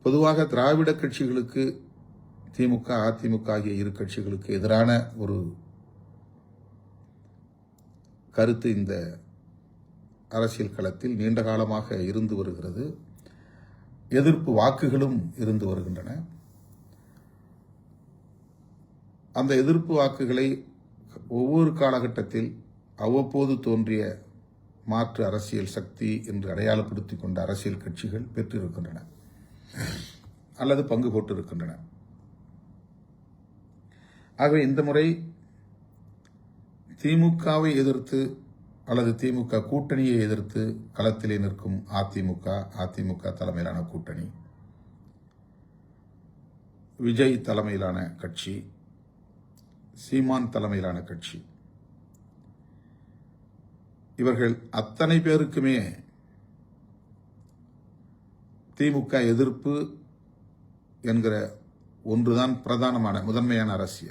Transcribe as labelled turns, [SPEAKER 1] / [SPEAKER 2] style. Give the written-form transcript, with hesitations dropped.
[SPEAKER 1] பொதுவாக திராவிட கட்சிகளுக்கு திமுக, அதிமுக ஆகிய இரு கட்சிகளுக்கு எதிரான ஒரு கருத்து இந்த அரசியல் களத்தில் நீண்ட காலமாக இருந்து வருகிறது. எதிர்ப்பு வாக்குகளும் இருந்து வருகின்றன. அந்த எதிர்ப்பு வாக்குகளை ஒவ்வொரு காலகட்டத்தில் அவ்வப்போது தோன்றிய மாற்று அரசியல் சக்தி என்று அடையாளப்படுத்திக் கொண்ட அரசியல் கட்சிகள் பெற்றிருக்கின்றன அல்லது பங்கு போட்டிருக்கின்றன. ஆகவே இந்த முறை திமுகவை எதிர்த்து அல்லது திமுக கூட்டணியை எதிர்த்து களத்திலே நிற்கும் அதிமுக தலைமையிலான கூட்டணி, விஜய் தலைமையிலான கட்சி, சீமான் தலைமையிலான கட்சி, இவர்கள் அத்தனை பேருக்குமே திமுக எதிர்ப்பு என்கிற ஒன்றுதான் பிரதானமான முதன்மையான